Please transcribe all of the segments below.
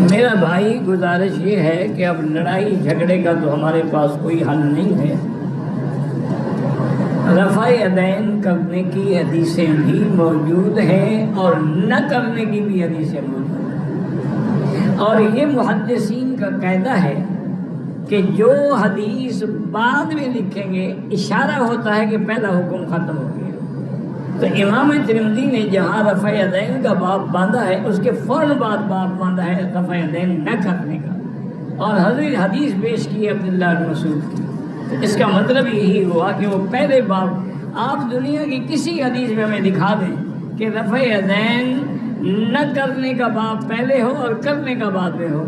میرا بھائی گزارش یہ ہے کہ اب لڑائی جھگڑے کا تو ہمارے پاس کوئی حل نہیں ہے، رفع یدین کرنے کی حدیثیں بھی موجود ہیں اور نہ کرنے کی بھی حدیثیں موجود ہیں، اور یہ محدثین کا قاعدہ ہے کہ جو حدیث بعد میں لکھیں گے اشارہ ہوتا ہے کہ پہلا حکم ختم ہو گیا۔ تو امام ترمذی نے جہاں رفع یدین کا باب باندھا ہے اس کے فوراً بعد باب باندھا ہے رفع یدین نہ کرنے کا، اور حضرت حدیث پیش کی ہے عبداللہ بن مسعود کی۔ تو اس کا مطلب یہی ہوا کہ وہ پہلے باب، آپ دنیا کی کسی حدیث میں ہمیں دکھا دیں کہ رفع یدین نہ کرنے کا باب پہلے ہو اور کرنے کا بعد میں ہو،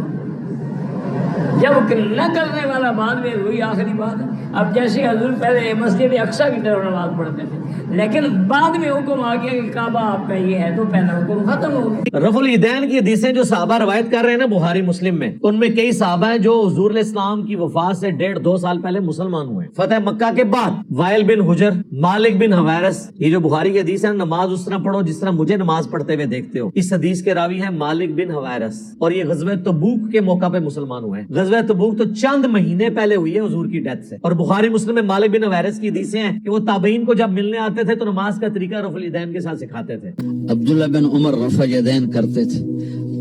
جب نہ کرنے والا بعد میں ہوئی آخری بات۔ اب جیسے حضور پہلے مسجد اقصیٰ کی طرف نماز پڑھتے تھے، لیکن بعد میں حکم آ گیا کہ کعبہ آپ کا یہ ہے، تو پہلا حکم ختم ہو گیا۔ رفع الیدین کی حدیثیں جو صحابہ روایت کر رہے ہیں نا بخاری مسلم میں، ان میں کئی صحابہ ہیں جو حضور علیہ السلام کی وفات سے 1.5-2 سال پہلے مسلمان ہوئے، فتح مکہ کے بعد۔ وائل بن حجر، مالک بن حویرث، یہ جو بخاری کی حدیث ہے، نماز اس طرح پڑھو جس طرح مجھے نماز پڑھتے ہوئے دیکھتے ہو، اس حدیث کے راوی ہیں مالک بن حویرث، اور یہ غزوہ تبوک کے موقع پہ مسلمان ہوئے ہیں۔ غزوہ تبوک تو چند مہینے پہلے ہوئی ہے حضور کی ڈیتھ سے، اور بخاری مسلم میں مالک بن حویرث کی حدیثیں ہیں کہ وہ تابعین کو جب ملنے آتے تھے تو نماز کا طریقہ رفع الیدین کے ساتھ سکھاتے تھے۔ عبداللہ بن عمر رفع یدین کرتے تھے،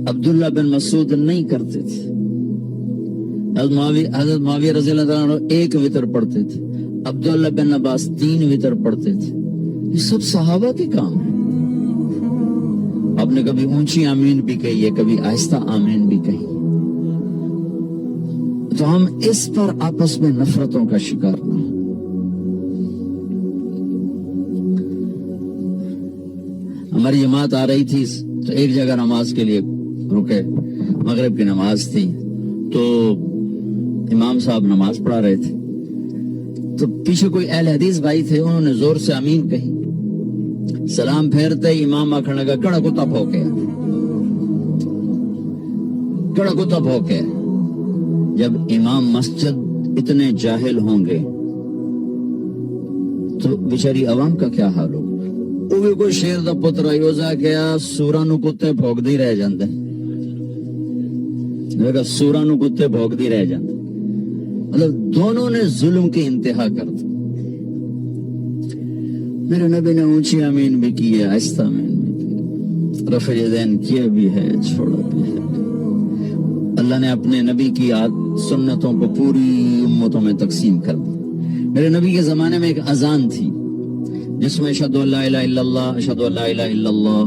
عبداللہ بن مسعود نہیں کرتے تھے۔ حضرت معاویہ رضی اللہ عنہ 1 وتر پڑھتے تھے، عبداللہ بن عباس 3 وتر پڑھتے تھے۔ یہ سب صحابہ کے کام ہیں۔ آپ نے کبھی اونچی آمین بھی کہی ہے، کبھی آہستہ آمین بھی کہی، تو ہم اس پر آپس میں نفرتوں کا شکار نہ ہوں۔ ہماری جماعت آ رہی تھی تو ایک جگہ نماز کے لیے رکے، مغرب کی نماز تھی، تو امام صاحب نماز پڑھا رہے تھے، تو پیچھے کوئی اہل حدیث بھائی تھے، انہوں نے زور سے آمین کہی، سلام پھیرتے ہی امام آخر لگا کڑا کتا بھوکے، کڑا کتا بھوکے۔ جب امام مسجد اتنے جاہل ہوں گے تو بیچاری عوام کا کیا حال ہوگا؟ وہ بھی کوئی شیر دا پتر آئیوزا کیا سوراں نو کتے بھوک دی رہ جاندے، سوراں نو کتے بھوک دی رہ جاندے، مطلب دونوں نے ظلم کی انتہا کر دی۔ میرے نبی نے اونچی آمین بھی کی ہے، آہستہ آمین بھی کی، رفع یدین کیا بھی ہے، چھوڑا بھی ہے۔ اللہ نے اپنے نبی کی سنتوں کو پوری امتوں میں تقسیم کر دی۔ میرے نبی کے زمانے میں ایک اذان تھی جس میں اشہدو ان لا الہ الا اللہ، اشہدو ان لا الہ الا اللہ،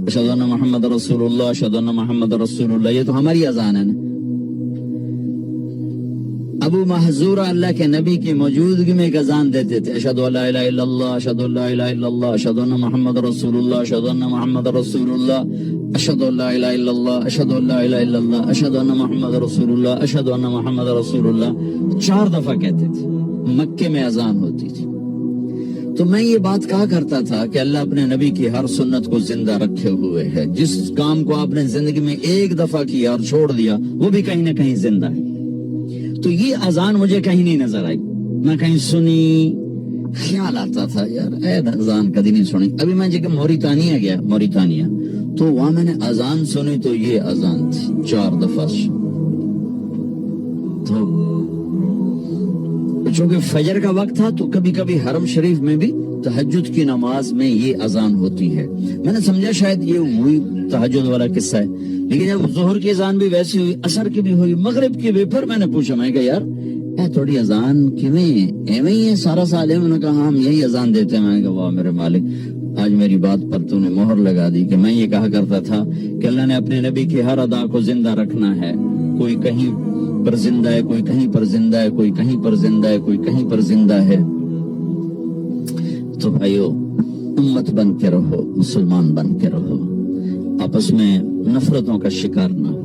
اشہدو ان محمد رسول اللہ، اشہدو ان محمد رسول اللہ، یہ تو ہماری اذان ہے نا۔ ابو محذورہ اللہ کے نبی کی موجودگی میں ایک اذان دیتے تھے، اشہدو ان لا الہ الا اللہ، اشہدو ان لا الہ الا اللہ، اشہدو ان محمد رسول اللہ، اشہدو ان محمد رسول اللہ، اشہدو ان لا الہ الا اللہ، اشہدو ان لا الہ الا اللہ، اشہدو ان محمد رسول اللہ، اشہدو ان محمد رسول اللہ، 4 دفعہ کہتے تھے۔ مکے میں اذان ہوتی تھی، تو میں یہ بات کہا کرتا تھا کہ اللہ اپنے نبی کی ہر سنت کو زندہ رکھے ہوئے ہے، جس کام کو آپ نے زندگی میں 1 دفعہ کیا اور چھوڑ دیا وہ بھی کہیں نہ کہیں زندہ ہے۔ تو یہ اذان مجھے کہیں نہیں نظر آئی، میں کہیں سنی، خیال آتا تھا یار اے اذان کدی نہیں سنی۔ ابھی میں جب موریتانیہ گیا، موریتانیہ، تو وہاں میں نے اذان سنی تو یہ اذان تھی 4 دفعہ۔ تو چونکہ فجر کا وقت تھا تو کبھی کبھی حرم شریف میں بھی تہجد کی نماز میں یہ اذان ہوتی ہے، میں نے سمجھا شاید یہ وہی تہجد والا قصہ ہے، لیکن جب ظہر کی اذان بھی ویسی ہوئی، عصر کی بھی ہوئی، مغرب کی بھی، پھر میں نے پوچھا، میں کہا یار اے تھوڑی اذان کیویں ایویں ہی ہے سارا سال ہے؟ انہوں نے کہا ہم یہی اذان دیتے ہیں۔ میں نے کہا واہ میرے مالک، آج میری بات پر تو نے مہر لگا دی کہ میں یہ کہا کرتا تھا کہ اللہ نے اپنے نبی کی ہر ادا کو زندہ رکھنا ہے، کوئی کہیں پر زندہ ہے، کوئی کہیں پر زندہ ہے، کوئی کہیں پر زندہ ہے، کوئی کہیں پر زندہ ہے۔ تو بھائیو امت بن کے رہو، مسلمان بن کے رہو، آپس میں نفرتوں کا شکار نہ ہو۔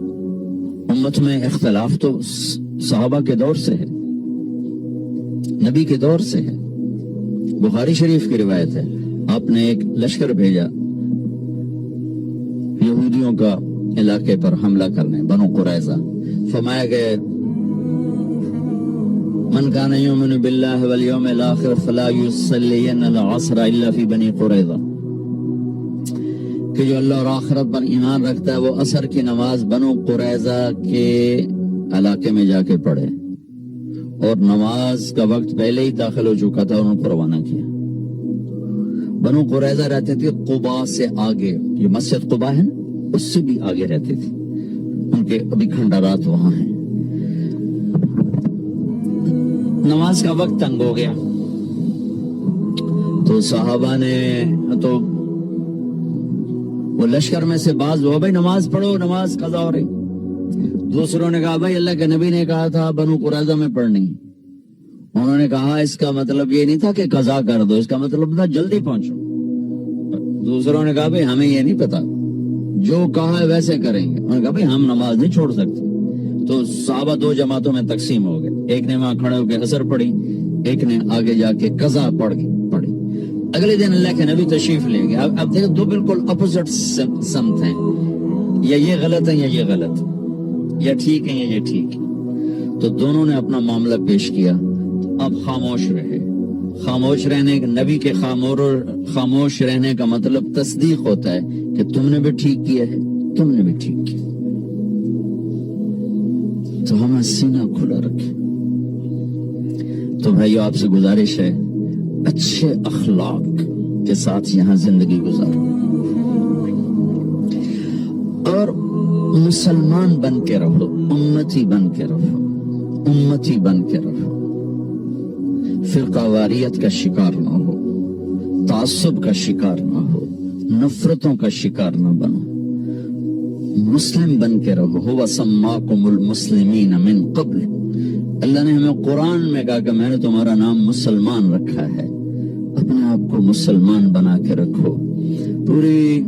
امت میں اختلاف تو صحابہ کے دور سے ہے، نبی کے دور سے ہے۔ بخاری شریف کی روایت ہے، آپ نے ایک لشکر بھیجا یہودیوں کا علاقے پر حملہ کرنے، بنو قریظہ، فرمایا گئے من کان یؤمن باللہ والیوم الاخر فلا یصلین العصر الا فی بنی قریظہ، کہ جو اللہ اور آخرت پر ایمان رکھتا ہے وہ عصر کی نماز بنو قریظہ کے علاقے میں جا کے پڑھے، اور نماز کا وقت پہلے ہی داخل ہو چکا تھا اور ان کو روانہ کیا۔ بنو قریظہ رہتے تھے قباء سے آگے، یہ مسجد قباء ہے نا، اس سے بھی آگے رہتے تھے، ان کے ابھی کھنڈرات وہاں ہیں۔ نماز کا وقت تنگ ہو گیا تو صحابہ نے تو وہ لشکر میں سے بعض ہوا، بھائی نماز پڑھو، نماز قضا ہو رہی۔ دوسروں نے کہا بھائی اللہ کے نبی نے کہا تھا بنو قریظہ میں پڑھنی۔ انہوں نے کہا اس کا مطلب یہ نہیں تھا کہ قضا کر دو، اس کا مطلب تھا جلدی پہنچو۔ دوسروں نے کہا بھائی ہمیں یہ نہیں پتا، جو کہا ہے ویسے کریں گے۔ انہوں نے کہا بھائی ہم نماز نہیں چھوڑ سکتے۔ تو صحابہ دو جماعتوں میں تقسیم ہو گئے، ایک نے وہاں کھڑے ہو کے عصر پڑھی، ایک نے آگے جا کے قضا پڑھی۔ اگلے دن اللہ کے نبی تشریف لے گئے۔ اب دیکھو دو بالکل اپوزٹ سمت ہیں، یا یہ غلط ہے یا یہ غلط، یا ٹھیک ہے یا یہ ٹھیک ہے۔ تو دونوں نے اپنا معاملہ پیش کیا، اب خاموش رہے۔ خاموش رہنے نبی کے خاموش رہنے کا مطلب تصدیق ہوتا ہے کہ تم نے بھی ٹھیک کیا ہے، تم نے بھی ٹھیک کیا۔ تو ہمیں سینہ کھلا رکھے۔ تو بھائیو آپ سے گزارش ہے اچھے اخلاق کے ساتھ یہاں زندگی گزارو، اور مسلمان بن کے رہو، امتی بن کے رہو، امتی بن کے رہو، فرقہ واریت کا شکار نہ ہو، تعصب کا شکار نہ ہو، نفرتوں کا شکار نہ بنو، مسلم بن کے رہو۔ هو سماکم المسلمین من قبل، اللہ نے ہمیں قرآن میں کہا کہ میں نے تمہارا نام مسلمان رکھا ہے، اپنے آپ کو مسلمان بنا کے رکھو۔ پوری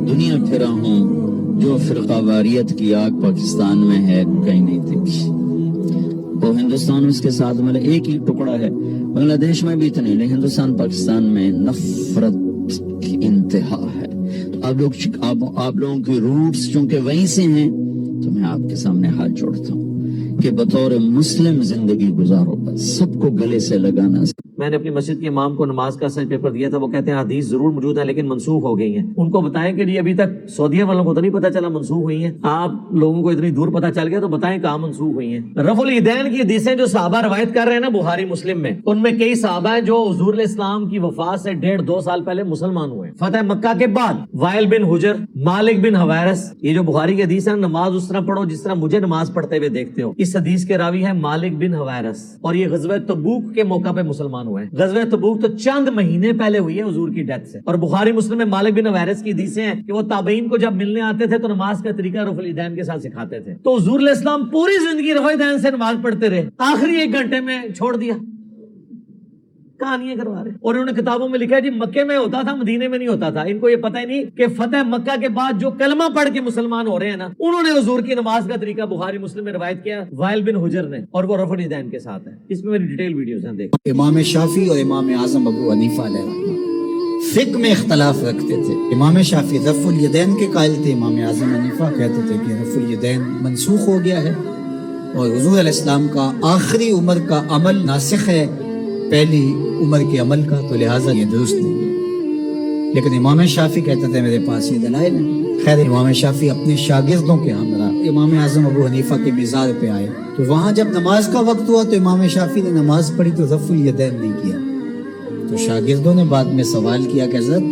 دنیا پھرا ہوں، جو فرقہ واریت کی آگ پاکستان میں ہے کہیں نہیں دیکھی۔ وہ ہندوستان اس کے ساتھ مطلب ایک ہی ٹکڑا ہے، بنگلہ دیش میں بھی اتنے، لیکن ہندوستان پاکستان میں نفرت کی انتہا ہے۔ آپ لوگوں کی روٹس چونکہ وہیں سے ہیں، تو میں آپ کے سامنے ہاتھ جوڑتا ہوں کہ بطور مسلم زندگی گزارو، بس سب کو گلے سے لگانا۔ میں نے اپنی مسجد کے امام کو نماز کا سچ پیپر دیا تھا، وہ کہتے ہیں حدیث ضرور موجود ہے لیکن منسوخ ہو گئی ہیں۔ ان کو بتائیں کہ یہ ابھی تک سعودیہ والوں کو تو نہیں پتا چلا منسوخ ہوئی ہیں، آپ لوگوں کو اتنی دور پتا چل گیا تو بتائیں کہاں منسوخ ہوئی ہیں۔ رفع الیدین کی حدیثیں جو صحابہ روایت کر رہے ہیں نا بخاری مسلم میں، ان میں کئی صحابہ ہیں جو حضور علیہ السلام کی وفات سے 1.5-2 سال پہلے مسلمان ہوئے۔ فتح مکہ کے بعد وائل بن حجر، مالک بن حویرث، یہ جو بخاری کی حدیث ہے نماز اس طرح پڑھو جس طرح مجھے نماز پڑھتے ہوئے دیکھتے ہو، اس حدیث کے راوی ہے مالک بن حویرث، اور یہ غزوہ تبوک کے موقع پہ مسلمان ہوئے ہیں۔ غزوہ تبوک تو چند مہینے پہلے ہوئی ہے حضور کی ڈیتھ سے، اور بخاری مسلم میں مالک بن حویرث کی حدیثیں ہیں کہ وہ تابعین کو جب ملنے آتے تھے تو نماز کا طریقہ رفع الیدین کے ساتھ سکھاتے تھے۔ تو حضور علیہ السلام پوری زندگی رفع الیدین سے نماز پڑھتے رہے، آخری 1 گھنٹے میں چھوڑ دیا، کہانیاں کروا رہے۔ اور انہوں نے کتابوں میں لکھا ہے جی مکے میں ہوتا تھا، مدینے میں نہیں ہوتا تھا۔ ان کو یہ پتہ ہی نہیں کہ فتح مکہ کے بعد جو کلمہ پڑھ کے مسلمان ہو رہے ہیں نا، انہوں نے حضور کی نماز کا طریقہ بخاری مسلم میں روایت کیا وائل بن حجر نے، اور وہ رفع الیدین کے ساتھ ہے۔ اس میں میری ڈیٹیل ویڈیوز ہیں، دیکھ۔ امام شافعی اور امام اعظم ابو حنیفہ علیہ الرحمہ فقہ میں اختلاف رکھتے تھے۔ امام شافعی رفع الیدین کے قائل تھے، امام اعظم حنیفہ کہتے تھے کہ رفع الیدین منسوخ ہو گیا ہے اور حضور علیہ السلام کا آخری عمر کا عمل ناسخ ہے پہلی عمر کے عمل کا، تو لہٰذا یہ درست نہیں ہے۔ لیکن امام شافعی کہتے تھے میرے پاس یہ دلائل ہیں۔ خیر امام شافعی اپنے شاگردوں کے ہمراہ امام اعظم ابو حنیفہ کے مزار پہ آئے، تو وہاں جب نماز کا وقت ہوا تو امام شافعی نے نماز پڑھی تو رفع الیدین نہیں کیا۔ تو شاگردوں نے بعد میں سوال کیا کہ حضرت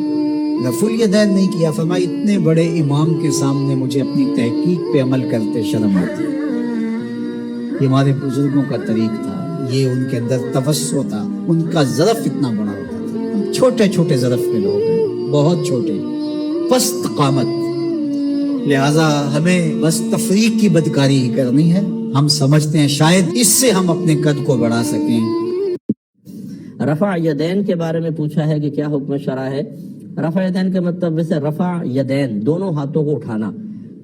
رفع الیدین نہیں کیا، فرمایا اتنے بڑے امام کے سامنے مجھے اپنی تحقیق پہ عمل کرتے شرم آتی ہے۔ یہ ہمارے بزرگوں کا طریق تھا، یہ ان کے اندر توسع تھا، ان کا ظرف اتنا بڑا ہوتا تھا۔ ہم چھوٹے چھوٹے ظرف کے لوگ ہیں، بہت چھوٹے، پست قامت، لہٰذا ہمیں بس تفریق کی بدکاری ہی کرنی ہے۔ ہم سمجھتے ہیں شاید اس سے ہم اپنے قد کو بڑھا سکیں۔ رفع یدین کے بارے میں پوچھا ہے کہ کیا حکم شرع ہے۔ رفع یدین کا مطلب ویسے رفع یدین دونوں ہاتھوں کو اٹھانا،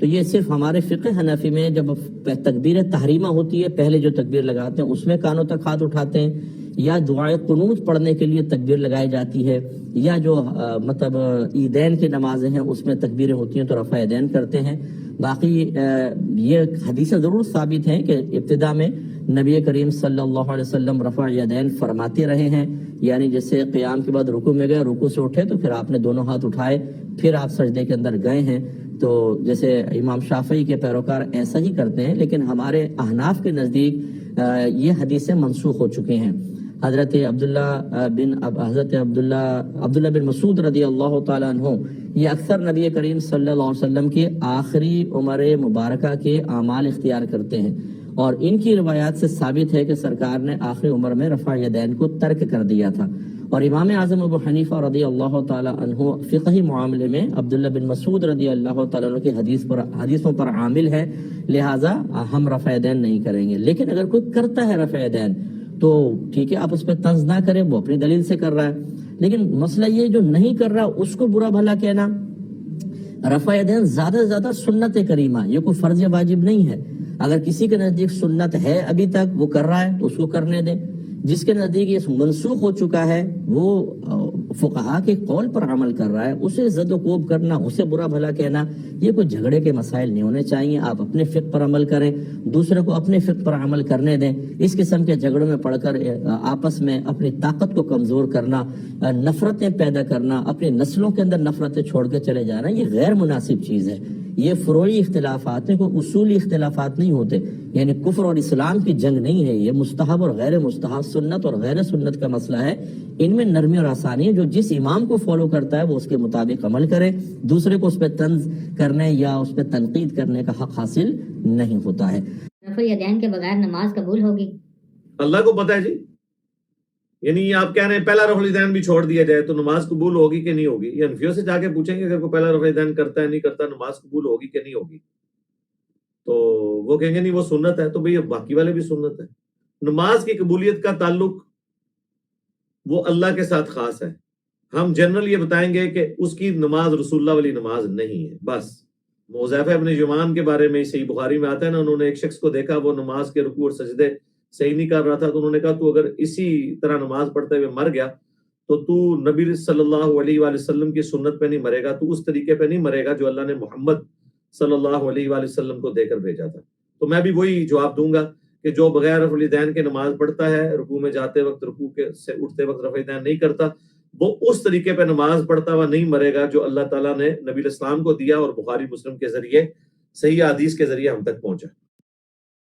تو یہ صرف ہمارے فقہ حنفی میں جب تکبیر تحریمہ ہوتی ہے پہلے جو تکبیر لگاتے ہیں اس میں کانوں تک ہاتھ اٹھاتے ہیں، یا دعائے قنوت پڑھنے کے لیے تکبیر لگائی جاتی ہے، یا جو مطلب عیدین کی نمازیں ہیں اس میں تکبیریں ہوتی ہیں تو رفع یدین کرتے ہیں۔ باقی یہ حدیثیں ضرور ثابت ہیں کہ ابتدا میں نبی کریم صلی اللہ علیہ وسلم رفع یدین فرماتے رہے ہیں، یعنی جیسے قیام کے بعد رکوع میں گئے، رکوع سے اٹھے تو پھر آپ نے دونوں ہاتھ اٹھائے، پھر آپ سجدے کے اندر گئے ہیں۔ تو جیسے امام شافعی کے پیروکار ایسا ہی کرتے ہیں، لیکن ہمارے احناف کے نزدیک یہ حدیثیں منسوخ ہو چکے ہیں۔ حضرت عبداللہ بن مسعود رضی اللہ تعالیٰ عنہ یہ اکثر نبی کریم صلی اللہ علیہ وسلم کے آخری عمر مبارکہ کے اعمال اختیار کرتے ہیں، اور ان کی روایات سے ثابت ہے کہ سرکار نے آخری عمر میں رفع یدین کو ترک کر دیا تھا۔ اور امام اعظم ابو حنیفہ رضی اللہ تعالیٰ عنہ فقہی معاملے میں عبداللہ بن مسعود رضی اللہ تعالیٰ عنہ کی حدیثوں پر عامل ہے، لہٰذا ہم رفع یدین نہیں کریں گے۔ لیکن اگر کوئی کرتا ہے رفع یدین تو ٹھیک ہے، آپ اس پہ طنز نہ کریں، وہ اپنی دلیل سے کر رہا ہے، لیکن مسئلہ یہ جو نہیں کر رہا اس کو برا بھلا کہنا۔ رفع یدین زیادہ سے زیادہ سنت کریمہ، یہ کوئی فرض یا واجب نہیں ہے۔ اگر کسی کے نزدیک سنت ہے ابھی تک وہ کر رہا ہے تو اس کو کرنے دیں، جس کے نزدیک یہ منسوخ ہو چکا ہے وہ فقہا کے قول پر عمل کر رہا ہے، اسے زد و کوب کرنا، اسے برا بھلا کہنا، یہ کوئی جھگڑے کے مسائل نہیں ہونے چاہیے۔ آپ اپنے فقہ پر عمل کریں، دوسرے کو اپنے فقہ پر عمل کرنے دیں۔ اس قسم کے جھگڑوں میں پڑھ کر آپس میں اپنی طاقت کو کمزور کرنا، نفرتیں پیدا کرنا، اپنی نسلوں کے اندر نفرتیں چھوڑ کے چلے جانا، یہ غیر مناسب چیز ہے۔ یہ فروعی اختلافات ہیں، کوئی اصولی اختلافات نہیں ہوتے، یعنی کفر اور اسلام کی جنگ نہیں ہے، یہ مستحب اور غیر مستحب، سنت اور غیر سنت کا مسئلہ ہے۔ ان میں نرمی اور آسانی ہے، جو جس امام کو فالو کرتا ہے وہ اس کے مطابق عمل کرے، دوسرے کو اس پہ طنز کرنے یا اس پہ تنقید کرنے کا حق حاصل نہیں ہوتا ہے۔ رفع یدین کے بغیر نماز قبول ہوگی؟ اللہ کو پتہ ہے جی، یعنی آپ کہہ رہے ہیں پہلا رفع الیدین بھی چھوڑ دیا جائے تو نماز قبول ہوگی کہ نہیں ہوگی؟ یہ انفیوں سے جا کے پوچھیں گے اگر کوئی پہلا رفع الیدین کرتا ہے نہیں کرتا نماز قبول ہوگی کہ نہیں ہوگی، تو وہ کہیں گے نہیں وہ سنت ہے، تو بھئی باقی والے بھی سنت ہے۔ نماز کی قبولیت کا تعلق وہ اللہ کے ساتھ خاص ہے، ہم جنرل یہ بتائیں گے کہ اس کی نماز رسول اللہ والی نماز نہیں ہے بس۔ حذیفہ ابن یمان کے بارے میں صحیح بخاری میں آتا ہے نا، انہوں نے ایک شخص کو دیکھا وہ نماز کے رکوع اور سجدے صحیح نہیں کر رہا تھا، تو انہوں نے کہا تو اگر اسی طرح نماز پڑھتے ہوئے مر گیا تو نبی صلی اللہ علیہ وآلہ وسلم کی سنت پہ نہیں مرے گا، تو اس طریقے پہ نہیں مرے گا جو اللہ نے محمد صلی اللہ علیہ وآلہ وسلم کو دے کر بھیجا تھا۔ تو میں بھی وہی جواب دوں گا کہ جو بغیر رفع الیدین کے نماز پڑھتا ہے، رکوع میں جاتے وقت رکوع سے اٹھتے وقت رفع الیدین نہیں کرتا، وہ اس طریقے پہ نماز پڑھتا ہوا نہیں مرے گا جو اللہ تعالیٰ نے نبی الاسلام کو دیا اور بخاری مسلم کے ذریعے صحیح حدیث کے ذریعے ہم تک پہنچا۔